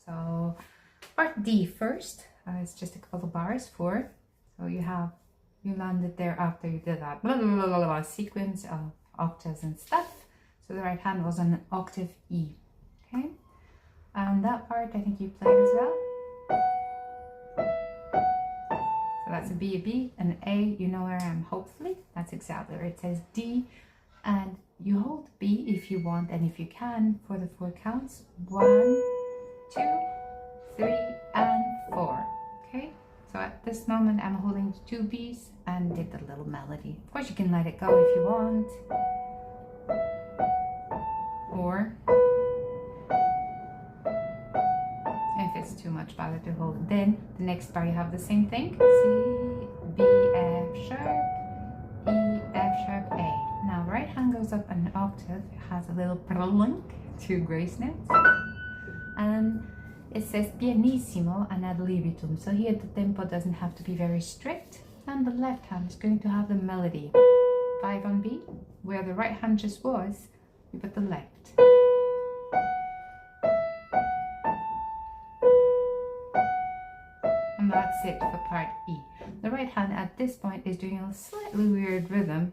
So part D first, it's just a couple of bars, 4. So you landed there after you did that blah, blah, blah, blah, sequence of octaves and stuff. So the right hand was on an octave E, okay? And that part I think you played as well. So that's a B, an A, you know where I am, hopefully. That's exactly where it says D. And you hold B if you want and if you can for the 4 counts. 1, 2, 3, and 4. Okay, so at this moment I'm holding 2 Bs and did the little melody. Of course you can let it go if you want. Or if it's too much bother to hold it. Then the next bar you have the same thing. C, B, F sharp, E, F sharp, A. Now right hand goes up an octave, it has a little prolong, 2 grace notes, and it says pianissimo and ad libitum. So here the tempo doesn't have to be very strict, and the left hand is going to have the melody. 5 on B, where the right hand just was, you put the left. And that's it for part E. The right hand at this point is doing a slightly weird rhythm,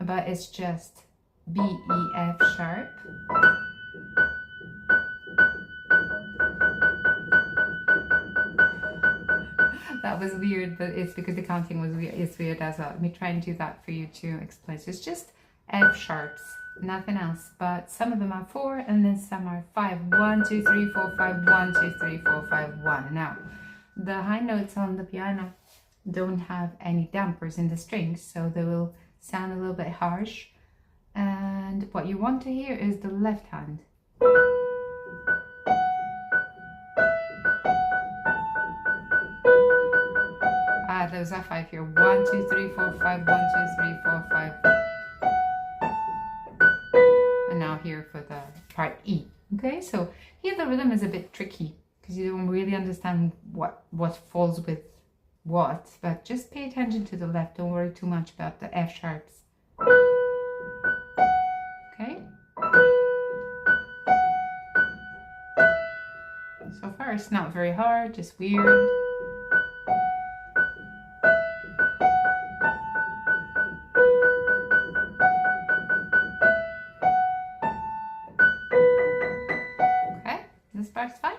but it's just B, E, F sharp. That was weird, but it's because the counting was weird. It's weird as well. Let me try and do that for you to explain. So it's just F sharps, nothing else. But some of them are 4 and then some are 5. 1, 2, 3, 4, 5, 1, 2, 3, 4, 5, 1. Now, the high notes on the piano don't have any dampers in the strings, so they will sound a little bit harsh. And what you want to hear is the left hand. Those are 5 here. 1, 2, 3, 4, 5. 1, 2, 3, 4, 5. And now here for the part E. Okay, so here the rhythm is a bit tricky because you don't really understand what falls with what, but just pay attention to the left. Don't worry too much about the F sharps. Okay. So far it's not very hard, just weird. This part's fine,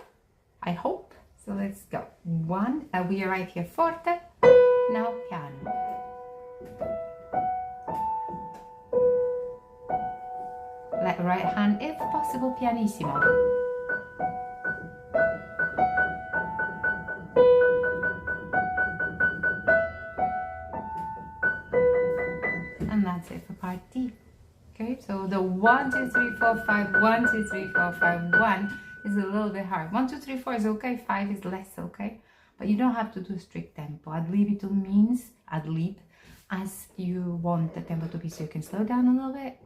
I hope. So let's go. 1, we are right here, forte, now piano. Let right hand, if possible, pianissimo. And that's it for part D. Okay, so the 1, 2, 3, 4, 5, 1, 2, 3, 4, 5, 1 is a little bit hard. 1, 2, 3, 4 is okay, 5 is less okay. But you don't have to do strict tempo. Ad libitum means ad lib, as you want the tempo to be, so you can slow down a little bit.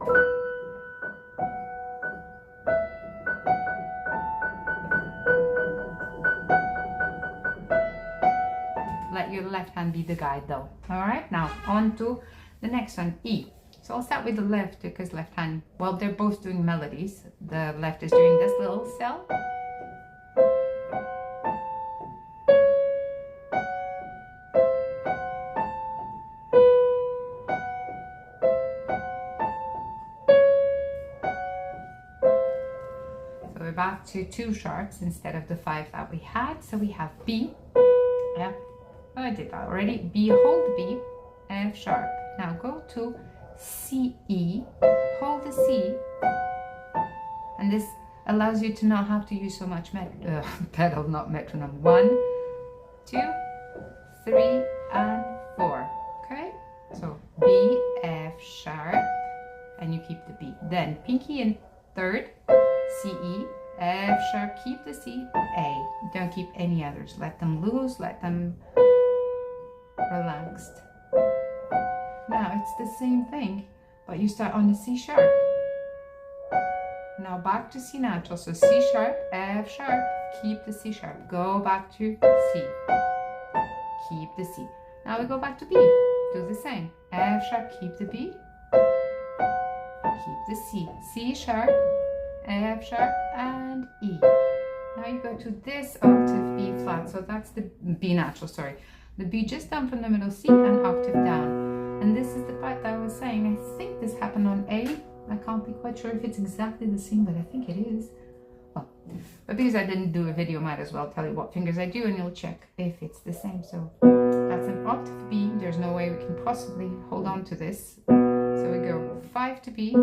Let your left hand be the guide though. Alright, now on to the next one, E. So I'll start with the left because left hand, well, they're both doing melodies. The left is doing this little cell. So we're back to 2 sharps instead of the 5 that we had. So we have B, F, oh, I did that already. B, hold B, F sharp. Now go to C, E, hold the C, and this allows you to not have to use so much pedal, not metronome. 1, 2, 3, and 4. Okay, so B, F sharp, and you keep the B. Then pinky in 3rd, C, E, F sharp, keep the C, A. Don't keep any others. Let them loose, let them relaxed. Now it's the same thing, but you start on the C sharp. Now back to C natural, so C sharp, F sharp, keep the C sharp. Go back to C, keep the C. Now we go back to B, do the same. F sharp, keep the B, keep the C. C sharp, F sharp, and E. Now you go to this octave B flat, so that's the B natural, sorry. The B just down from the middle C and octave down. And this is the part that I was saying, I think this happened on A. I can't be quite sure if it's exactly the same, but I think it is. Well, but because I didn't do a video, I might as well tell you what fingers I do and you'll check if it's the same. So that's an octave B. There's no way we can possibly hold on to this. So we go 5 to B,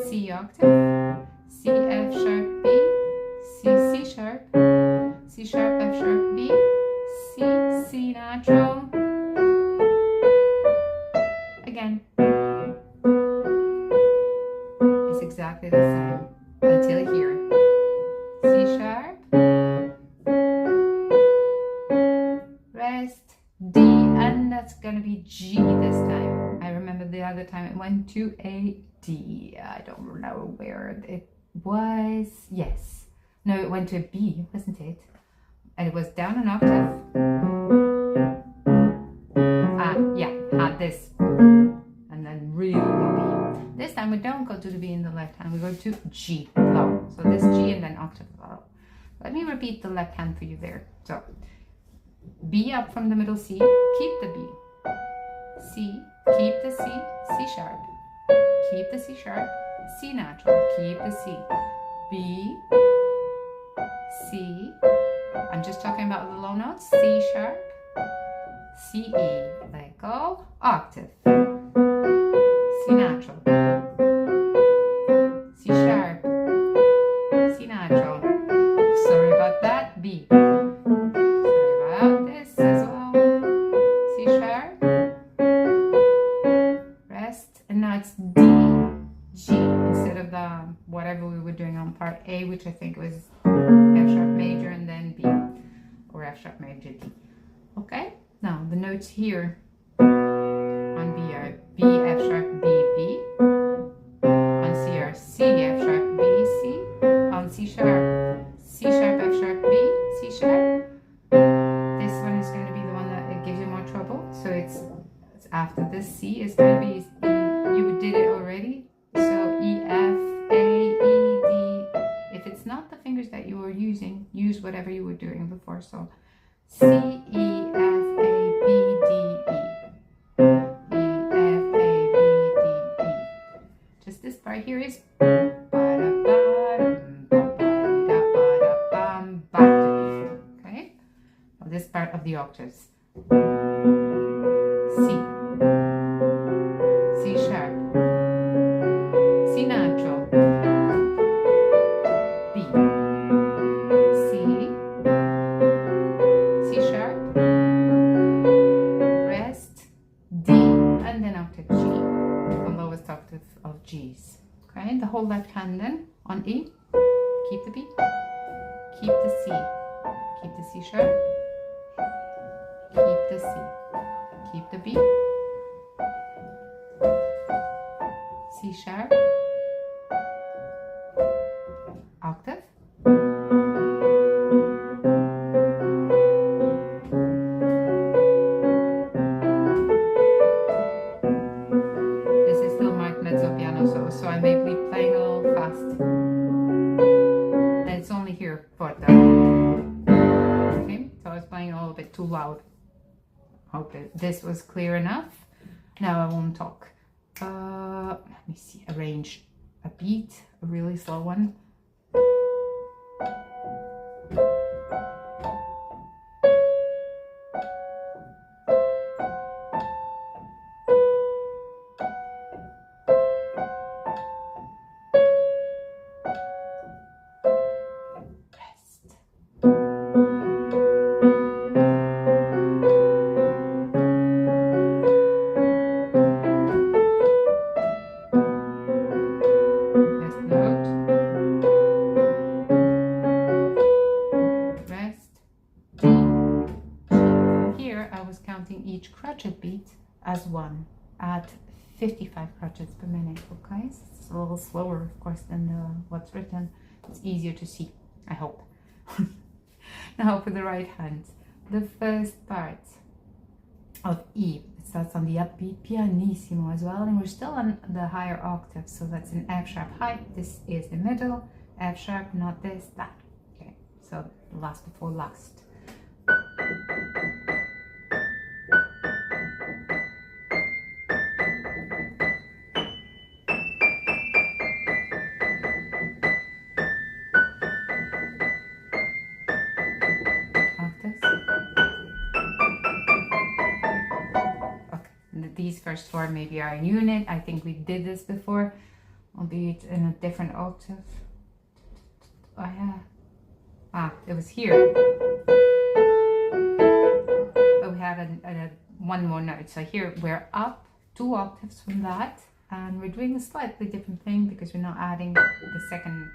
C octave, C, F sharp, B, C, C sharp, C sharp, F sharp, B, C, C natural. Again, it's exactly the same until here. C sharp, rest, D, and that's gonna be G this time. I remember the other time it went to a D. I don't know where it was. Yes. No, it went to a B, wasn't it? And it was down an octave. Yeah, had this. And then really low B. This time we don't go to the B in the left hand, we go to G low. So this G and then octave low. Let me repeat the left hand for you there. So B up from the middle C, keep the B. C, keep the C, C sharp. Keep the C sharp, C natural, keep the C. B, C, I'm just talking about the low notes, C sharp, C, E, let go, octave, C natural, C sharp, C natural, sorry about that, B, sorry about this as well, C sharp, rest, and now it's D, G, instead of the whatever we were doing on part A, which I think was F sharp major and then B, or F sharp major D. Okay, now the notes here on B are B, F sharp, B, B. On C are C, F sharp, B, C. On C sharp, C sharp, F sharp, B, C sharp. This one is going to be the one that it gives you more trouble. So it's after this C is going to be, you did it already. So E, F, A, E, D. If it's not the fingers that you were using, use whatever you were doing before. So C, E, F, A, B, D, E. E, F, A, B, D, E. Just this part here is okay? So this part of the octaves. C, C sharp, C natural, B, C, C sharp, rest, D, and then octave G, the lowest octave of G's. Okay, the whole left hand then on E, keep the B, keep the C, keep the C sharp, keep the C, keep the B, C sharp, octave, this is still marked mezzo piano, so I may be playing a little fast, and it's only here for the, okay, so I was playing a little bit too loud. Hope this was clear enough. Now I won't talk. Let me see, arrange a beat, a really slow one. Each crotchet beat as one at 55 crotchets per minute. Okay, so it's a little slower of course than what's written. It's easier to see, I hope. Now for the right hand, the first part of E, it starts on the upbeat pianissimo as well, and we're still on the higher octave, so that's an F sharp high. This is the middle, F sharp, not this, that. Okay, so last before last. These first four maybe are in unit. I think we did this before, albeit in a different octave. Oh yeah. It was here. But we have one more note. So here we're up 2 octaves from that, and we're doing a slightly different thing because we're not adding the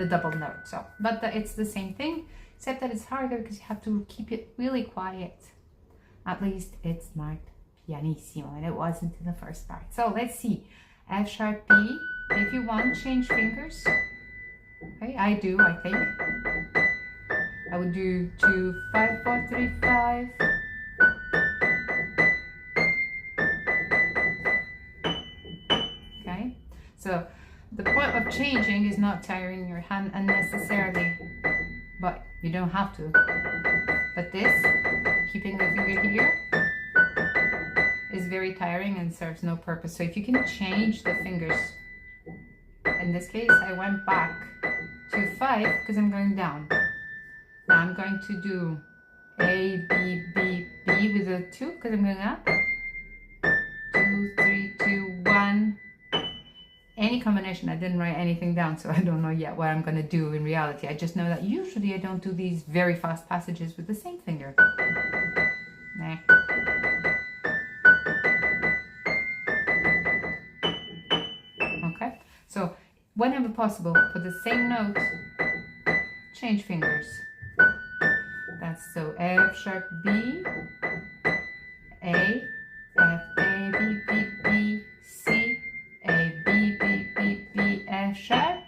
double note. So, but it's the same thing, except that it's harder because you have to keep it really quiet. At least it's marked pianissimo, and it wasn't in the first part. So let's see. F sharp B. If you want, change fingers. Okay, I do, I think. I would do 2, 5, 4, 3, 5. Okay, so the point of changing is not tiring your hand unnecessarily, but you don't have to. But this, keeping the finger here, is very tiring and serves no purpose. So if you can change the fingers, in this case I went back to 5 because I'm going down. Now I'm going to do A, B, B, B with a 2 because I'm going up. 2, 3, 2, 1. Any combination. I didn't write anything down, so I don't know yet what I'm going to do in reality. I just know that usually I don't do these very fast passages with the same finger. Nah. Okay, so whenever possible, for the same note, change fingers. That's so F sharp B, A, F, A, B, B, B, C, A, B, B, B, B, F sharp,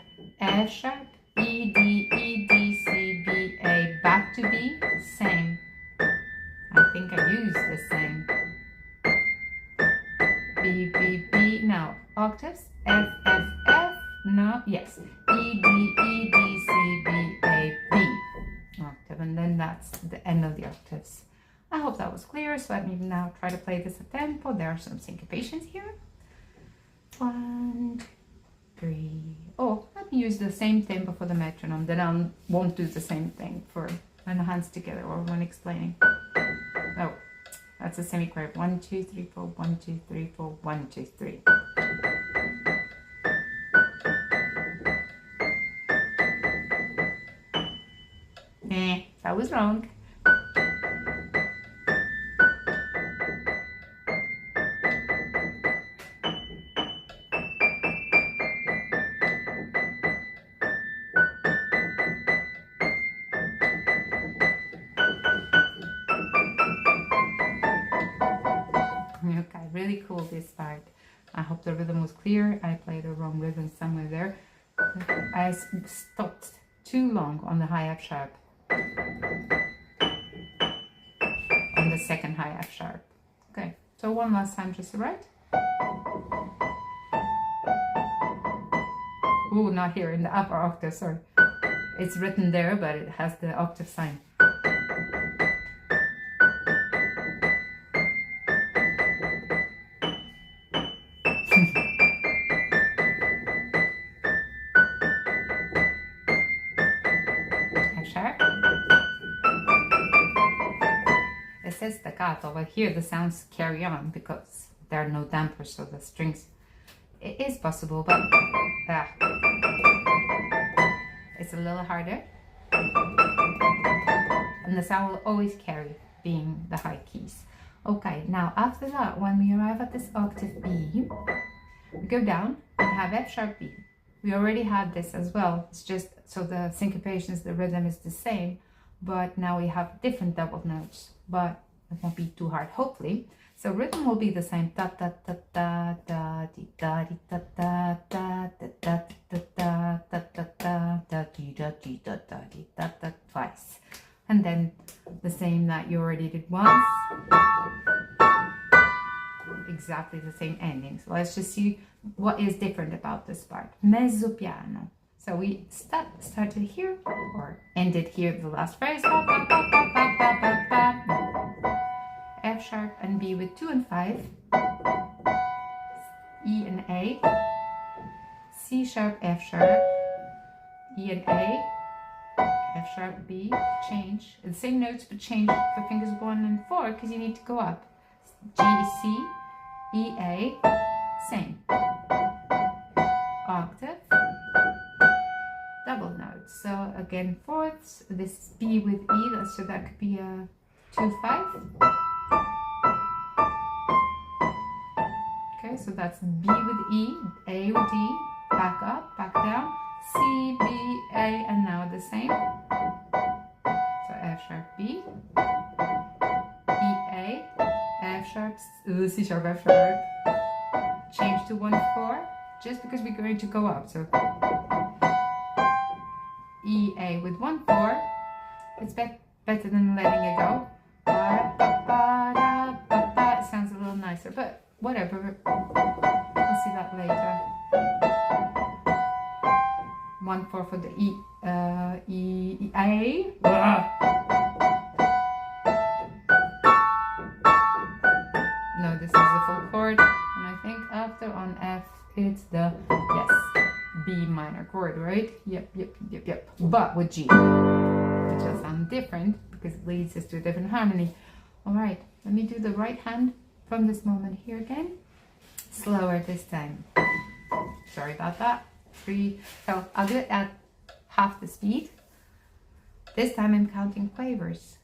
E, D, E, D, C, B, A, back to B, same. I think I used the same. B, B, B, now octaves, F, F, F, no, yes, E, D, E, D, C, B, A, B. Octave, and then that's the end of the octaves. I hope that was clear, so let me now try to play this a tempo. There are some syncopations here. 1, 3. Oh, let me use the same tempo for the metronome, then I won't do the same thing for when the hands together or when explaining. Oh, that's a semiquaver. 1, 2, 3, 4, 1, 2, 3, 4, 1, 2, 3. That was wrong. Okay, really cool this part. I hope the rhythm was clear. I played the wrong rhythm somewhere there. I stopped too long on the high F sharp. On the second high F sharp. Okay, so one last time just right. Ooh, not here, in the upper octave, sorry. It's written there, but it has the octave sign. F sharp. It says staccato, but here the sounds carry on because there are no dampers, so the strings, it is possible, but it's a little harder. And the sound will always carry, being the high keys. Okay, now after that, when we arrive at this octave B, we go down and have F sharp B. We already had this as well. It's just so the syncopations, the rhythm is the same, but now we have different double notes, but it won't be too hard, hopefully. So rhythm will be the same. Da da da da da di da di da da da da da da da da da da di da di da da di da da twice, and then the same that you already did once. Exactly the same ending. So let's just see what is different about this part. Mezzo piano. So we started here or ended here the last phrase. F sharp and B with 2 and 5. E and A. C sharp, F sharp, E and A. F sharp, B, change. The same notes but change for fingers 1 and 4 because you need to go up. G, C, E, A, same. Octave, double notes. So again, fourths, this B with E, so that could be a 2, 5. Okay, so that's B with E, A with D, back up, back down, C, B, A, and now the same. So F sharp, B, E, A, F sharp, C sharp, F sharp, change to 1, 4, just because we're going to go up. So E, A with 1, 4, it's better than letting it go. It sounds a little nicer, but whatever, we'll see that later. 1, 4 for the E, E, A. No, this is a full chord, and I think after on F, it's the, yes, B minor chord, right? Yep. But with G, which will sound different because it leads us to a different harmony. All right, let me do the right hand from this moment here again. Slower this time. Sorry about that. 3. So I'll do it at half the speed. This time I'm counting quavers.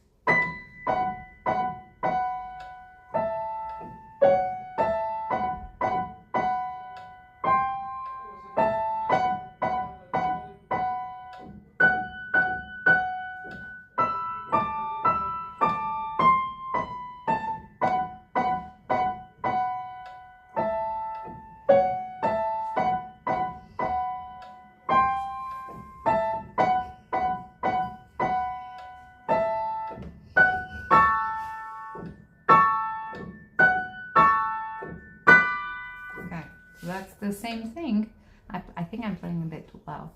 That's the same thing. I think I'm playing a bit too loud,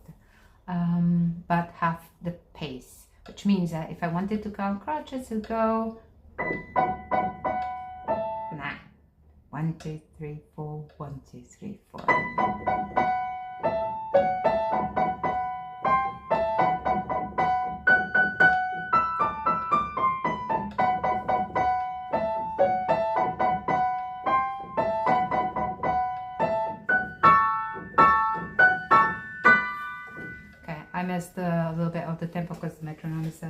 but half the pace, which means that if I wanted to count crotchets, it would go 1, 2, 3, 4, 1, 2, 3, 4. I missed a little bit of the tempo because the metronome is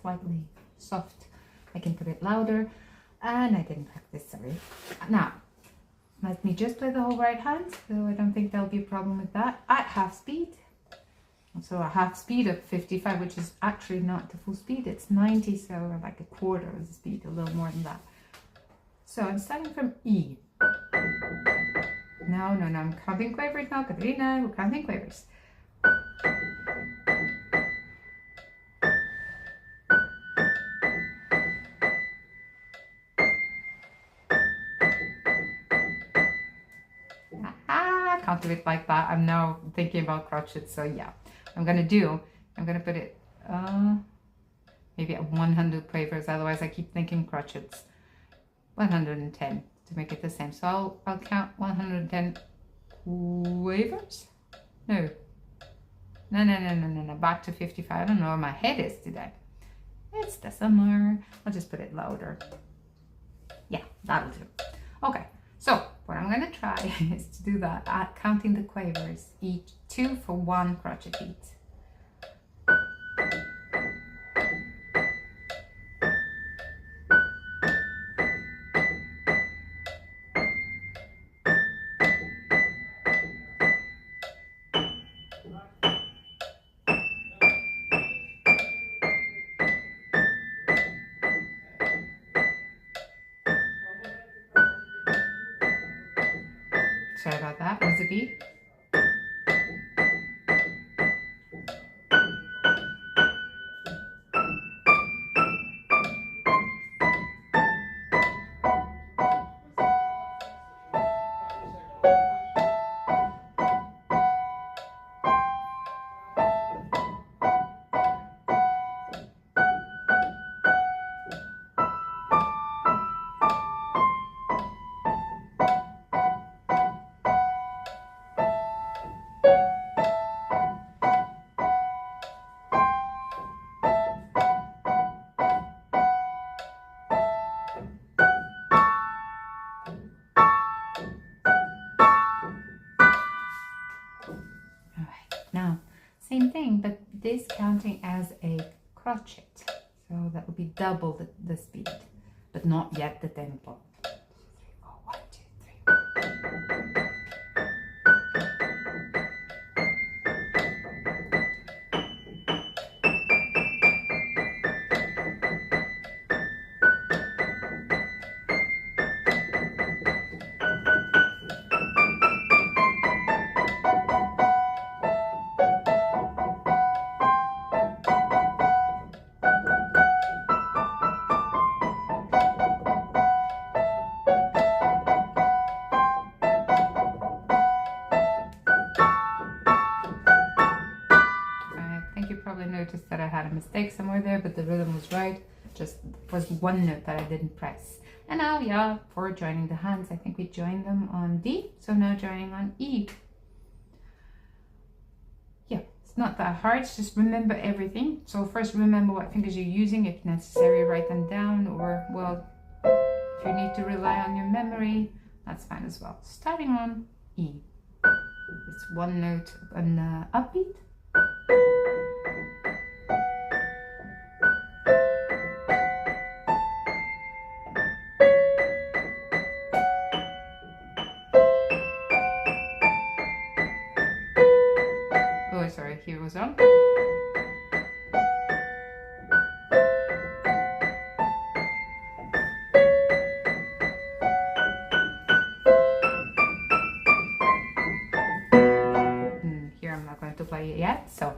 slightly soft. I can put it louder, and I didn't practice, sorry. Now, let me just play the whole right hand, so I don't think there'll be a problem with that. At half speed, so a half speed of 55, which is actually not the full speed, it's 90, so like a quarter of the speed, a little more than that. So I'm starting from E. No, I'm counting quavers now, Katerina, we're counting quavers. Can't do it like that. I'm now thinking about crotchets, so yeah, I'm gonna put it maybe at 100 quavers, otherwise I keep thinking crotchets. 110 to make it the same, so I'll count 110 quavers. No, back to 55. I don't know where my head is today. It's the summer. I'll just put it louder. Yeah, that'll do. Okay, so what I'm going to try is to do that at counting the quavers, each 2 for 1 crochet beat. Sorry about that. Was it beat? but this counting as a crotchet. So that would be double the speed, but not yet the tempo. 2, 3, 4, 1, 2, 3. Noticed that I had a mistake somewhere there, but the rhythm was right. Just was one note that I didn't press. And now, yeah, for joining the hands, I think we joined them on D, so now joining on E. Yeah, it's not that hard, just remember everything. So first remember what fingers you're using, if necessary write them down, or well, if you need to rely on your memory, that's fine as well. Starting on E. It's one note, an upbeat. Sorry, here was on. Here I'm not going to play it yet, so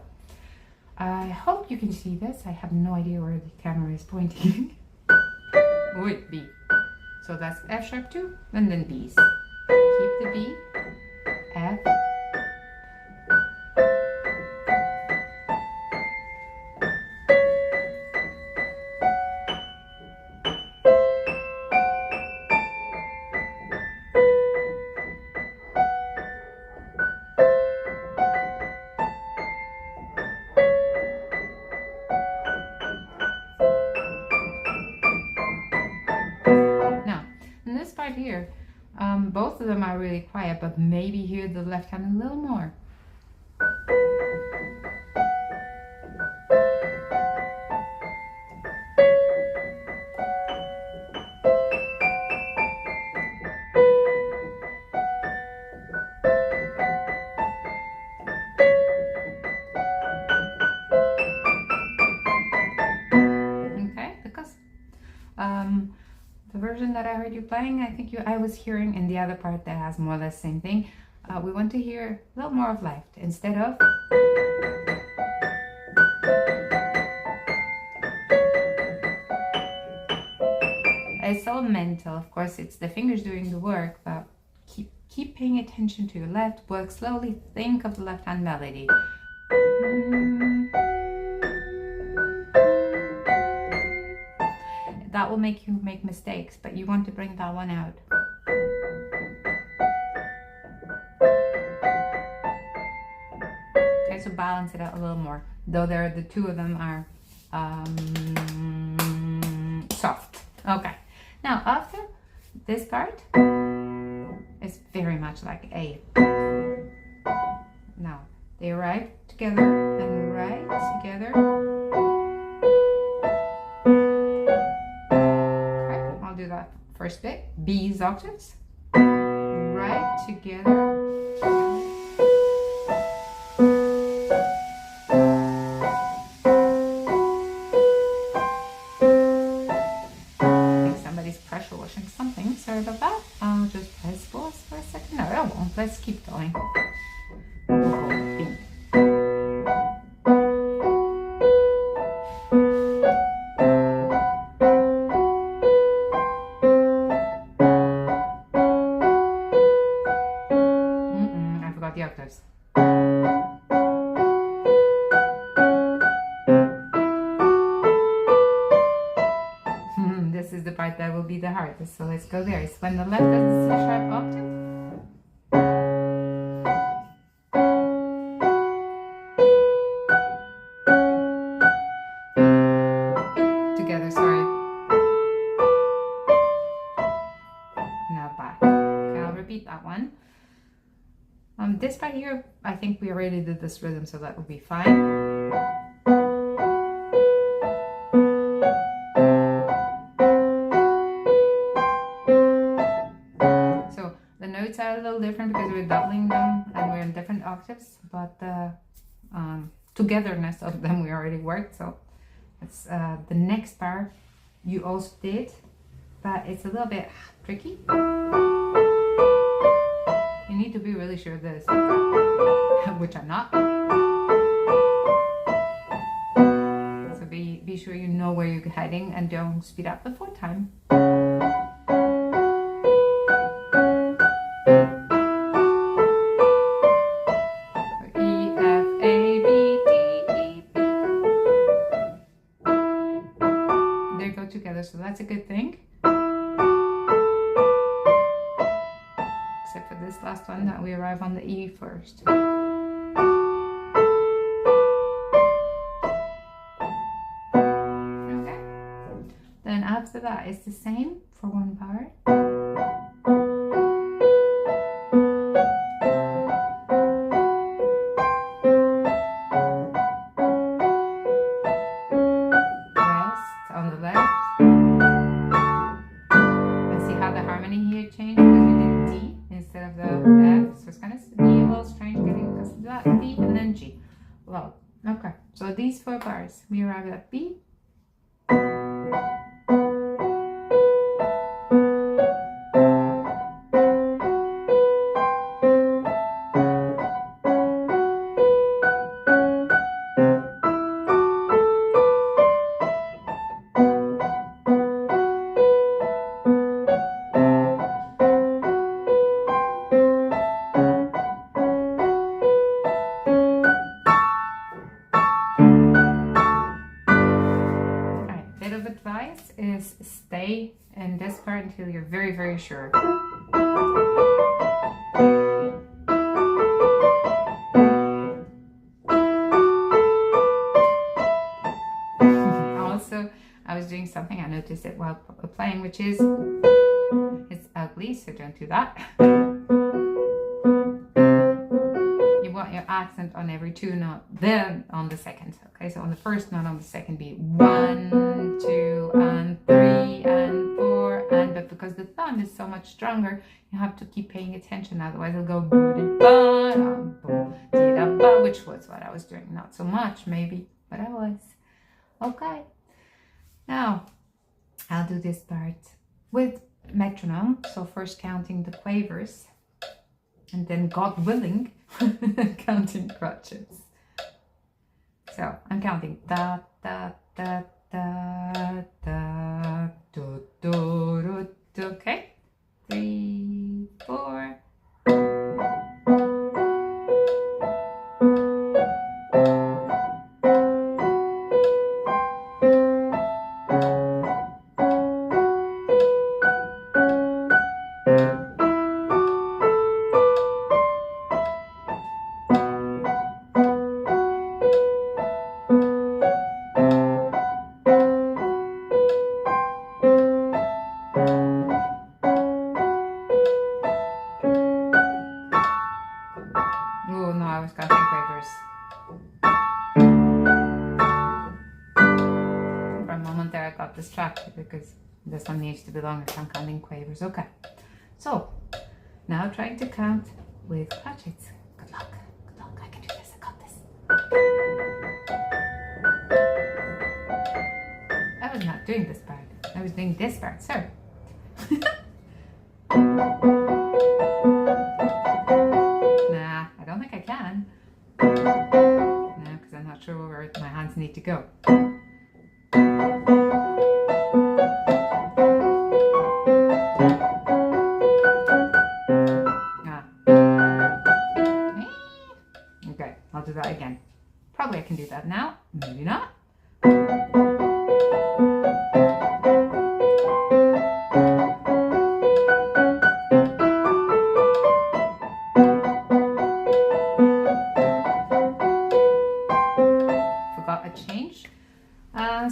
I hope you can see this. I have no idea where the camera is pointing. Wait, B. So that's F sharp 2 and then B's. Keep the B, F, here. Both of them are really quiet, but maybe hear the left hand a little more. Okay, because the version that I heard you playing, I think I was hearing in the other part that has more or less the same thing. We want to hear a little more of left instead of. It's all mental, of course. It's the fingers doing the work, but keep paying attention to your left. Work slowly. Think of the left hand melody. That will make you make mistakes, but you want to bring that one out. Okay, so balance it out a little more. Though the two of them are soft. Okay, now after this part, it's very much like A. Now they arrive together and right together. That first bit, B's octaves, right together, I think somebody's pressure washing something, sorry about that. I'll just press pause for a second. No, I won't, let's keep going. B. The octaves. This is the part that will be the hardest, so let's go there. It's when the left does the C sharp octave. Together, sorry. Now back. Okay, I'll repeat that one. This part here, I think we already did this rhythm, so that will be fine. different because we're doubling them and we're in different octaves, but the togetherness of them we already worked. So it's the next bar you also did, but it's a little bit tricky. You need to be really sure of this, which I'm not. So be sure you know where you're heading and don't speed up before time. So that's a good thing. Except for this last one that we arrive on the E first. Okay. Then after that it's the same for one bar. Okay, so these 4 bars, we arrive at B. Advice is stay in this part until you're very, very sure. Also, I was doing something, I noticed it while playing, which is it's ugly, so don't do that. You want your accent on every 2 note, then on the second. Okay, so on the first note on the second beat, 1, 2, and 3, and 4, and but because the thumb is so much stronger, you have to keep paying attention. Otherwise, it'll go boo-de-ba, which was what I was doing. Not so much, maybe, but I was. Okay. Now, I'll do this part with metronome. So first counting the quavers, and then, God willing, counting crotchets. So I'm counting da da da da da do do do. Okay, 3, 4. Oh no, I was counting quavers. For a moment there I got distracted because this one needs to be longer, so I'm counting quavers. Okay, so now trying to count with crotchets. Good luck, I can do this, I got this. I was not doing this part, I was doing this part, sorry. I don't think I can. No, because I'm not sure where my hands need to go. Okay, I'll do that again. Probably I can do that now, maybe not.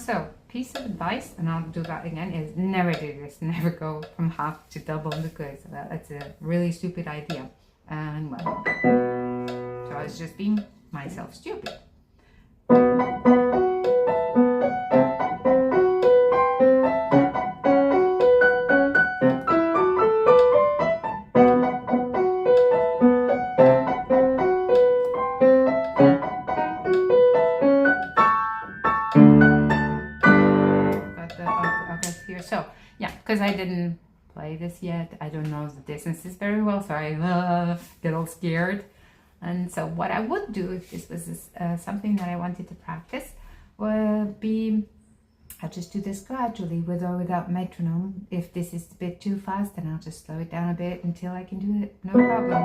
So, piece of advice, and I'll do that again, is never do this. Never go from half to double because that's a really stupid idea. And well, so I was just being myself stupid. Got the August here. So yeah, because I didn't play this yet, I don't know the distances very well, so I get all scared. And so what I would do if this was something that I wanted to practice would be, I'll just do this gradually with or without metronome. If this is a bit too fast, then I'll just slow it down a bit until I can do it, no problem.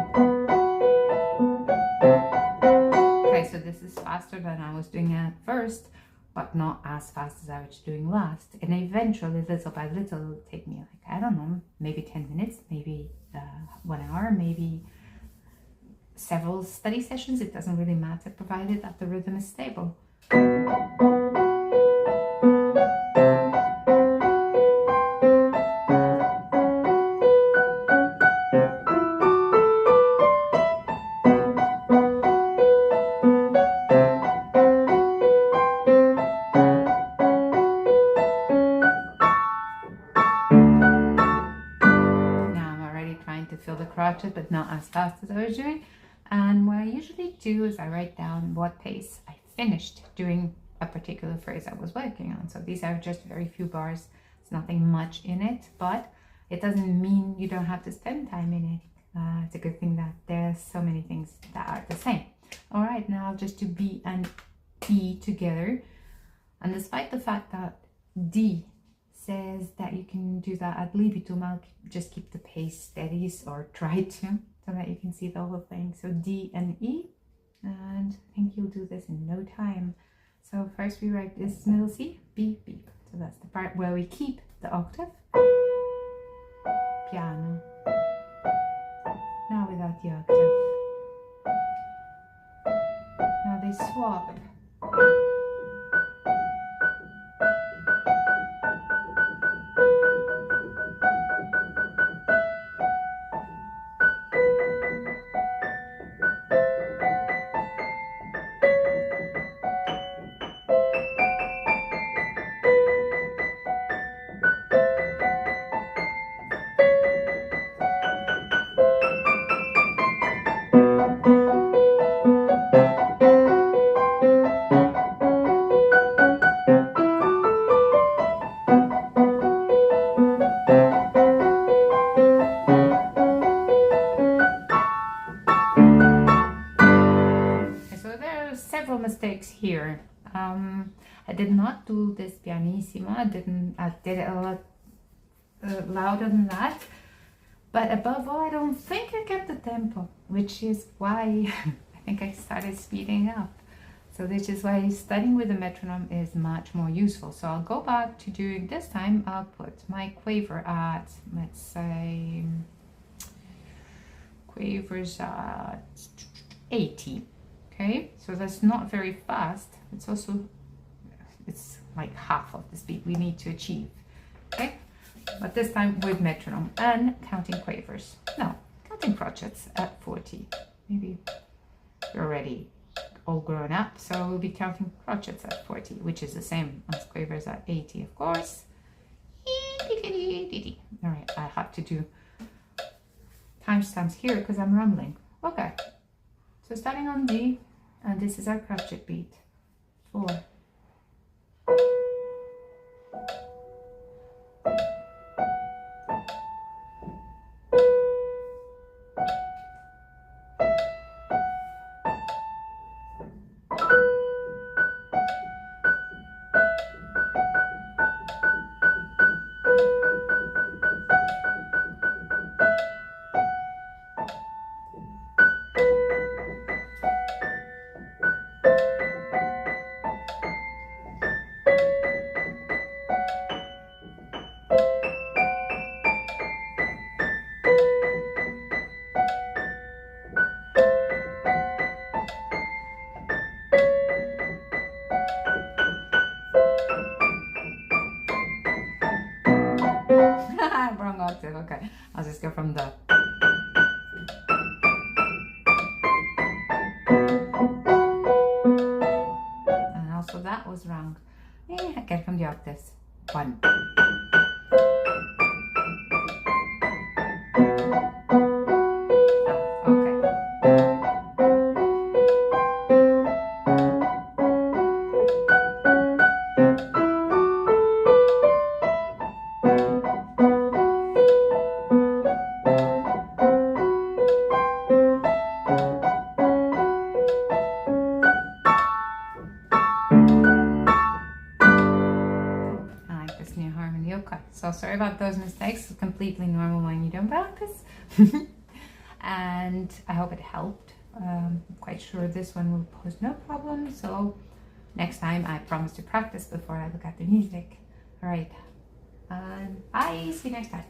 Okay, so this is faster than I was doing at first, but not as fast as I was doing last. And eventually, little by little, it'll take me like, I don't know, maybe 10 minutes, maybe 1 hour, maybe several study sessions. It doesn't really matter, provided that the rhythm is stable. Feel the crotchet, but not as fast as I was doing. And what I usually do is I write down what pace I finished doing a particular phrase I was working on. So these are just very few bars. It's nothing much in it, but it doesn't mean you don't have to spend time in it. It's a good thing that there's so many things that are the same. All right, now I'll just do B and E together. And despite the fact that D says that you can do that ad libitum, I'll just keep the pace steady, or try to, so that you can see the whole thing. So D and E, and I think you'll do this in no time. So first we write this middle C, B, B. So that's the part where we keep the octave. Piano. Now without the octave. Now they swap. Mistakes here. I did not do this pianissimo. I did it a lot louder than that. But above all, I don't think I kept the tempo, which is why I think I started speeding up. So this is why studying with a metronome is much more useful. So I'll go back to doing this time. I'll put my quaver at, let's say, quavers at 80. Okay, so that's not very fast. It's also, it's like half of the speed we need to achieve. Okay, but this time with metronome and counting quavers. No, counting crotchets at 40. Maybe you're already all grown up, so we'll be counting crotchets at 40, which is the same as quavers at 80, of course. All right, I have to do timestamps here because I'm rambling. Okay. So starting on D, and this is our crotchet beat. 4. Wrong octave. Okay, I'll just go from the. And also that was wrong. I get from the octaves. 1. only. Okay, so sorry about those mistakes. It's completely normal when you don't practice. And I hope it helped. I'm quite sure this one will pose no problem. So next time I promise to practice before I look at the music. All right, bye, see you next time.